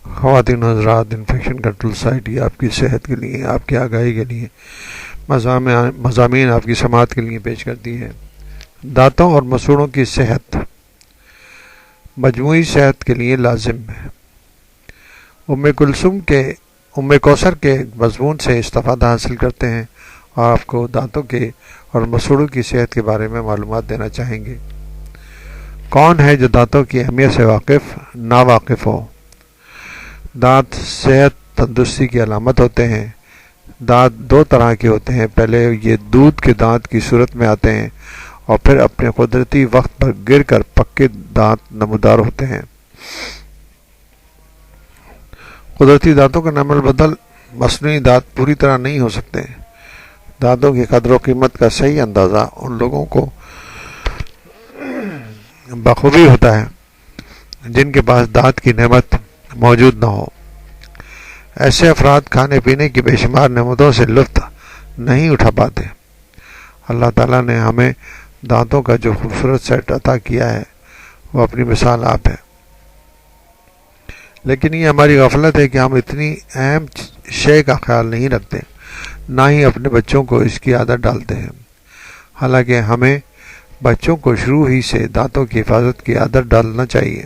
خواتین و حضرات، انفیکشن کنٹرول سوسائٹی آپ کی صحت کے لیے، آپ کی آگاہی کے لیے مضامین آپ کی سماعت کے لیے پیش کرتی ہے۔ دانتوں اور مسوڑوں کی صحت مجموعی صحت کے لیے لازم ہے۔ ام کوثر کے مضمون سے استفادہ حاصل کرتے ہیں اور آپ کو دانتوں کے اور مسوڑوں کی صحت کے بارے میں معلومات دینا چاہیں گے۔ کون ہے جو دانتوں کی اہمیت سے نا واقف ہو؟ دانت صحت تندرستی کی علامت ہوتے ہیں۔ دانت دو طرح کے ہوتے ہیں، پہلے یہ دودھ کے دانت کی صورت میں آتے ہیں اور پھر اپنے قدرتی وقت پر گر کر پکے دانت نمودار ہوتے ہیں۔ قدرتی دانتوں کا نقل بدل مصنوعی دانت پوری طرح نہیں ہو سکتے۔ دانتوں کی قدر و قیمت کا صحیح اندازہ ان لوگوں کو بخوبی ہوتا ہے جن کے پاس دانت کی نعمت موجود نہ ہو۔ ایسے افراد کھانے پینے کی بے شمار نعمتوں سے لطف نہیں اٹھا پاتے۔ اللہ تعالیٰ نے ہمیں دانتوں کا جو خوبصورت سیٹ عطا کیا ہے وہ اپنی مثال آپ ہے، لیکن یہ ہماری غفلت ہے کہ ہم اتنی اہم شے کا خیال نہیں رکھتے، نہ ہی اپنے بچوں کو اس کی عادت ڈالتے ہیں۔ حالانکہ ہمیں بچوں کو شروع ہی سے دانتوں کی حفاظت کی عادت ڈالنا چاہیے۔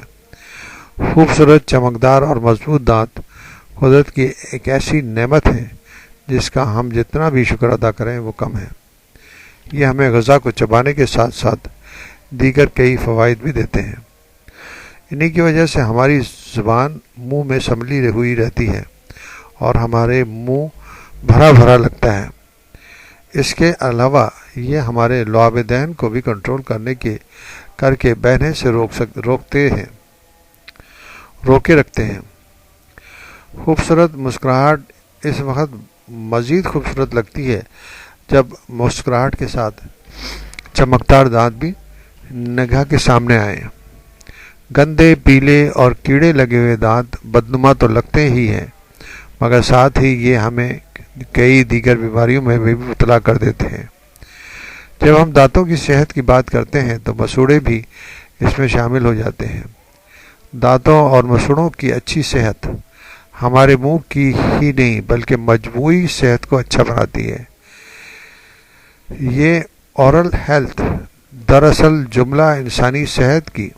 خوبصورت، چمکدار اور مضبوط دانت قدرت کی ایک ایسی نعمت ہے جس کا ہم جتنا بھی شکر ادا کریں وہ کم ہے۔ یہ ہمیں غذا کو چبانے کے ساتھ ساتھ دیگر کئی فوائد بھی دیتے ہیں۔ انہی کی وجہ سے ہماری زبان منہ میں سنبھلی ہوئی رہتی ہے اور ہمارے منہ بھرا بھرا لگتا ہے۔ اس کے علاوہ یہ ہمارے لعاب دہن کو بھی کنٹرول کر کے بہنے سے روکے رکھتے ہیں۔ خوبصورت مسکراہٹ اس وقت مزید خوبصورت لگتی ہے جب مسکراہٹ کے ساتھ چمکدار دانت بھی نگاہ کے سامنے آئیں۔ گندے، پیلے اور کیڑے لگے ہوئے دانت بدنما تو لگتے ہی ہیں، مگر ساتھ ہی یہ ہمیں کئی دیگر بیماریوں میں بھی مبتلا کر دیتے ہیں۔ جب ہم دانتوں کی صحت کی بات کرتے ہیں تو مسوڑے بھی اس میں شامل ہو جاتے ہیں۔ دانتوں اور مسوڑوں کی اچھی صحت ہمارے منہ کی ہی نہیں بلکہ مجموعی صحت کو اچھا بناتی ہے۔ یہ اورل ہیلتھ دراصل جملہ انسانی صحت کی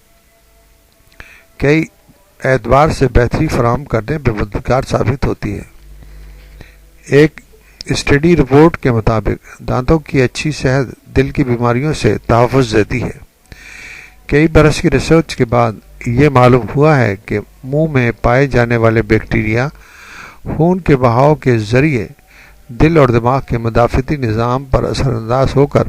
کئی اعتبار سے بہتری فراہم کرنے پر مددگار ثابت ہوتی ہے۔ ایک اسٹڈی رپورٹ کے مطابق دانتوں کی اچھی صحت دل کی بیماریوں سے تحفظ دیتی ہے۔ کئی برس کی ریسرچ کے بعد یہ معلوم ہوا ہے کہ منہ میں پائے جانے والے بیکٹیریا خون کے بہاؤ کے ذریعے دل اور دماغ کے مدافعتی نظام پر اثر انداز ہو کر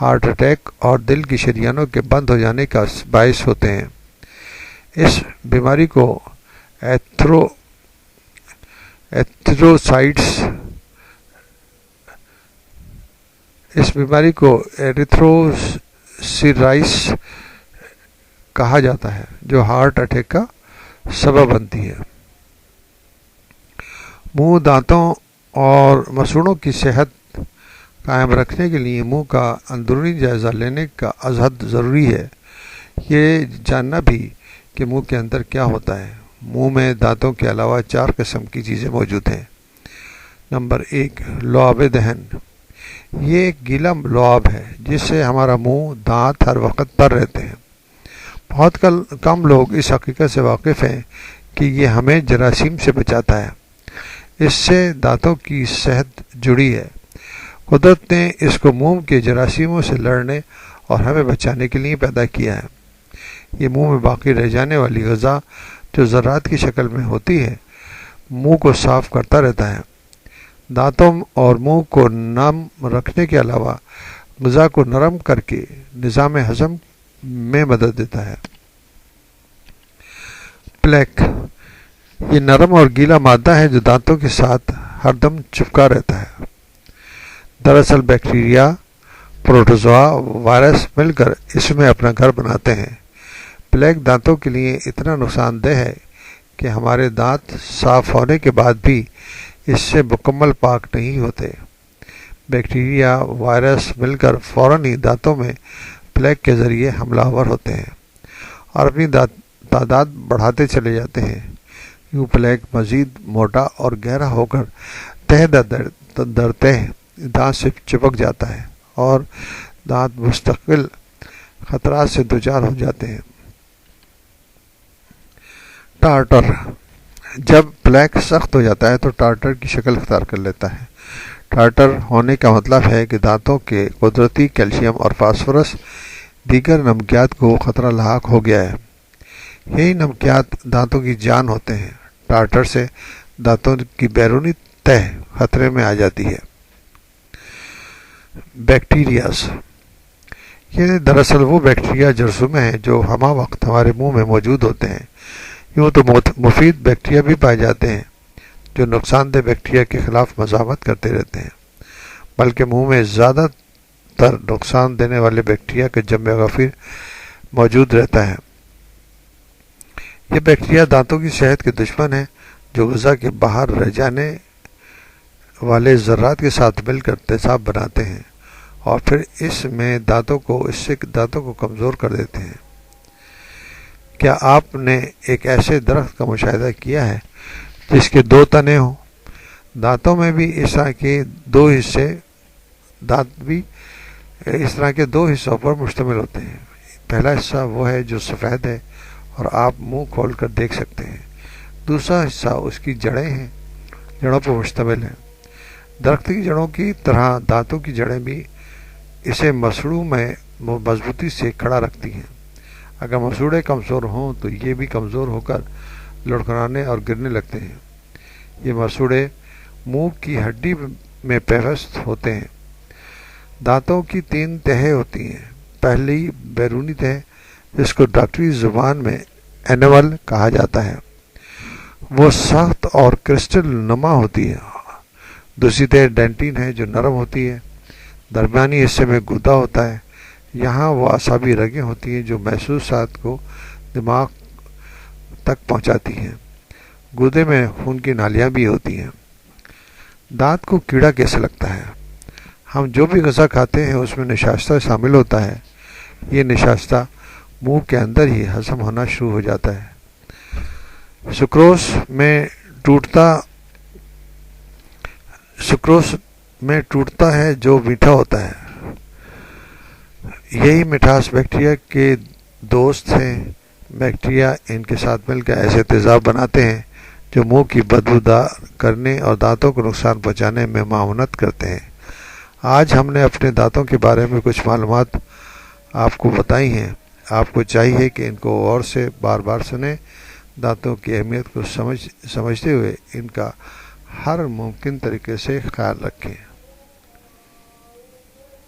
ہارٹ اٹیک اور دل کی شریانوں کے بند ہو جانے کا باعث ہوتے ہیں۔ اس بیماری کو ایریتھروسیرائٹس کہا جاتا ہے جو ہارٹ اٹیک کا سبب بنتی ہے۔ منہ، دانتوں اور مسوڑوں کی صحت قائم رکھنے کے لیے منہ کا اندرونی جائزہ لینے کا ازحد ضروری ہے۔ یہ جاننا بھی کہ منہ کے اندر کیا ہوتا ہے۔ منہ میں دانتوں کے علاوہ 4 قسم کی چیزیں موجود ہیں۔ نمبر 1، لعاب دہن۔ یہ ایک گیلا لعاب ہے جس سے ہمارا منہ، دانت ہر وقت پر رہتے ہیں۔ بہت کم لوگ اس حقیقت سے واقف ہیں کہ یہ ہمیں جراثیم سے بچاتا ہے۔ اس سے دانتوں کی صحت جڑی ہے۔ قدرت نے اس کو منہ کے جراثیموں سے لڑنے اور ہمیں بچانے کے لیے پیدا کیا ہے۔ یہ منہ میں باقی رہ جانے والی غذا جو ذرات کی شکل میں ہوتی ہے منہ کو صاف کرتا رہتا ہے۔ دانتوں اور منہ کو نم رکھنے کے علاوہ غذا کو نرم کر کے نظام ہضم میں مدد دیتا ہے۔ پلیک، یہ نرم اور گیلا مادہ ہے جو دانتوں کے ساتھ ہر دم چپکا رہتا ہے۔ دراصل بیکٹیریا، پروٹوزوا، وائرس مل کر اس میں اپنا گھر بناتے ہیں۔ پلیک دانتوں کے لیے اتنا نقصان دہ ہے کہ ہمارے دانت صاف ہونے کے بعد بھی اس سے مکمل پاک نہیں ہوتے۔ بیکٹیریا، وائرس مل کر فوراً ہی دانتوں میں پلیک کے ذریعے حملہ آور ہوتے ہیں اور اپنی تعداد بڑھاتے چلے جاتے ہیں۔ یوں پلیک مزید موٹا اور گہرا ہو کر تہ در تہ دانت سے چپک جاتا ہے اور دانت مستقل خطرات سے دوچار ہو جاتے ہیں۔ ٹارٹر: جب پلیک سخت ہو جاتا ہے تو ٹارٹر کی شکل اختیار کر لیتا ہے۔ ٹارٹر ہونے کا مطلب ہے کہ دانتوں کے قدرتی کیلشیم اور فاسفورس دیگر نمکیات کو خطرہ لاحق ہو گیا ہے۔ یہی نمکیات دانتوں کی جان ہوتے ہیں۔ ٹارٹر سے دانتوں کی بیرونی تہ خطرے میں آ جاتی ہے۔ بیکٹیریاز: یہ دراصل وہ بیکٹیریا جرثومے ہیں جو ہمہ وقت ہمارے منہ میں موجود ہوتے ہیں۔ یوں تو مفید بیکٹیریا بھی پائے جاتے ہیں جو نقصان دہ بیکٹیریا کے خلاف مزاحمت کرتے رہتے ہیں، بلکہ منہ میں زیادہ تر نقصان دینے والے بیکٹیریا کا جمع غفیر موجود رہتا ہے۔ یہ بیکٹیریا دانتوں کی صحت کے دشمن ہیں جو غذا کے باہر رہ جانے والے ذرات کے ساتھ مل کر تیزاب بناتے ہیں اور پھر اس سے دانتوں کو کمزور کر دیتے ہیں۔ کیا آپ نے ایک ایسے درخت کا مشاہدہ کیا ہے جس کے 2 تنے ہوں؟ دانتوں میں بھی اس طرح کے 2 حصے دانت بھی اس طرح کے 2 حصوں پر مشتمل ہوتے ہیں۔ پہلا حصہ وہ ہے جو سفید ہے اور آپ منہ کھول کر دیکھ سکتے ہیں۔ دوسرا حصہ اس کی جڑوں پر مشتمل ہے۔ درخت کی جڑوں کی طرح دانتوں کی جڑیں بھی اسے مسوڑوں میں مضبوطی سے کھڑا رکھتی ہیں۔ اگر مسوڑے کمزور ہوں تو یہ بھی کمزور ہو کر لڑکھڑانے اور گرنے لگتے ہیں۔ یہ مسوڑے منہ کی ہڈی میں پیوست ہوتے ہیں۔ دانتوں کی 3 تہیں ہوتی ہیں۔ پہلی بیرونی تہ جس کو ڈاکٹری زبان میں اینول کہا جاتا ہے، وہ سخت اور کرسٹل نما ہوتی ہے۔ دوسری تہ ڈینٹین ہے جو نرم ہوتی ہے۔ درمیانی حصے میں گودا ہوتا ہے۔ یہاں وہ اعصابی رگیں ہوتی ہیں جو محسوسات کو دماغ تک پہنچاتی ہیں۔ گودے میں خون کی نالیاں بھی ہوتی ہیں۔ دانت کو کیڑا کیسے لگتا ہے؟ ہم جو بھی غذا کھاتے ہیں اس میں نشاستہ شامل ہوتا ہے۔ یہ نشاستہ منہ کے اندر ہی ہضم ہونا شروع ہو جاتا ہے۔ سکروس میں ٹوٹتا ہے جو میٹھا ہوتا ہے۔ یہی مٹھاس بیکٹیریا کے دوست ہیں۔ بیکٹیریا ان کے ساتھ مل کر ایسے تیزاب بناتے ہیں جو منہ کی بدبودار کرنے اور دانتوں کو نقصان پہنچانے میں معاونت کرتے ہیں۔ آج ہم نے اپنے دانتوں کے بارے میں کچھ معلومات آپ کو بتائی ہیں۔ آپ کو چاہیے کہ ان کو غور سے بار بار سنیں، دانتوں کی اہمیت کو سمجھتے ہوئے ان کا ہر ممکن طریقے سے خیال رکھیں۔